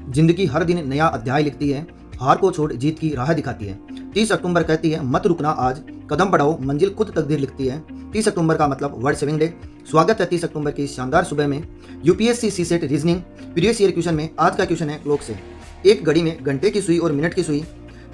जिंदगी हर दिन नया अध्याय लिखती है, हार को छोड़ जीत की राह दिखाती है। 30 अक्टूबर कहती है मत रुकना आज, कदम बढ़ाओ मंजिल खुद तकदीर लिखती है। 30 अक्टूबर का मतलब वर्ल्ड सेविंग डे। स्वागत है 30 अक्टूबर की शानदार सुबह में। UPSC CSAT reasoning previous year question में आज का क्वेश्चन है क्लॉक से। एक घड़ी में घंटे की सुई और मिनट की सुई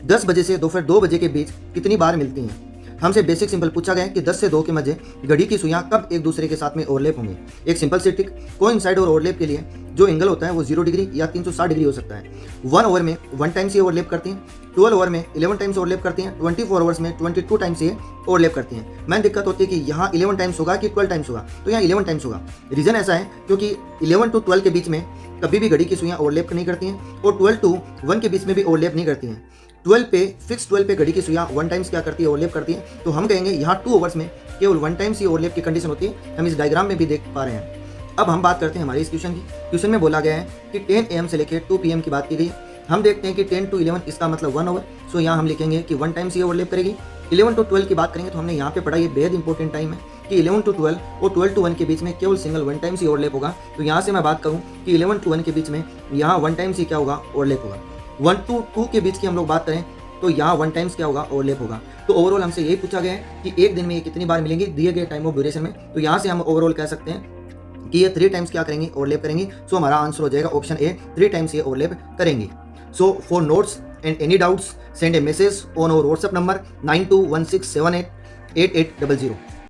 10 बजे से दोपहर 2 बजे के बीच कितनी बार मिलती हैं? हमसे बेसिक सिंपल पूछा गया है कि 10 से 2 के मध्य घड़ी की सुइयां कब एक दूसरे के साथ में ओवरलैप होंगी। एक सिंपल सी ट्रिक, कोइंसाइड और ओवरलैप के लिए जो एंगल होता है वो 0 डिग्री या 360 डिग्री हो सकता है। 1 ओवर में 1 टाइम्स ये ओवरलैप करती हैं, 12 ओवर में 11 टाइम्स ओवरलैप करती हैं, 24 ओवर्स में 22 टाइम्स ये ओवरलैप करती हैं। मैंने दिक्कत होती है कि यहाँ 11 टाइम्स होगा कि 12 टाइम्स होगा, तो यहाँ 11 टाइम्स होगा। रीजन ऐसा है क्योंकि 11 to 12 के बीच में कभी भी घड़ी की सुइयां ओवरलैप नहीं करती हैं और 12 to 1 के बीच में भी ओवरलैप नहीं करती हैं। 12 पे घड़ी की सुइयां 1 टाइम्स क्या करती है, ओवरलैप करती है। तो हम कहेंगे यहाँ 2 ओवर्स में केवल 1 टाइम्स ही ओवरलैप की कंडीशन होती है। हम इस डायग्राम में भी देख पा रहे हैं। अब हम बात करते हैं हमारे इस क्वेश्चन की। क्वेश्चन में बोला गया है कि 10 AM से लेकर 2 PM की बात की गई है। हम देखते हैं कि 10 to 11 इसका मतलब 1 ओवर। सो यहाँ हम लिखेंगे कि 1 टाइम्स ये ओवरलैप करेगी। 11 to 12 की बात करेंगे तो हमने यहाँ पे पढ़ा, ये बेहद इंपॉर्टेंट टाइम है कि 11 to 12 और 12 to 1 के बीच में केवल सिंगल 1 टाइम्स ही ओवरलैप होगा। तो यहाँ से मैं बात करूँ कि 11 to 1 के बीच में यहाँ 1 टाइम्स ही क्या होगा, ओवरलैप होगा। 1 to 2 के बीच की हम लोग बात करें तो यहाँ 1 टाइम्स क्या होगा, ओवरलैप होगा। तो ओवरऑल हमसे यही पूछा गया है कि एक दिन में ये कितनी बार मिलेंगी दिए गए टाइम ऑफ ड्यूरेशन में। तो यहाँ से हम ओवरऑल कह सकते हैं कि ये 3 टाइम्स क्या करेंगी, ओवरलैप करेंगी। सो हमारा आंसर हो जाएगा ऑप्शन ए, 3 टाइम्स ये ओवरलैप करेंगी। So for notes and any doubts send a message on our WhatsApp number 9216788800।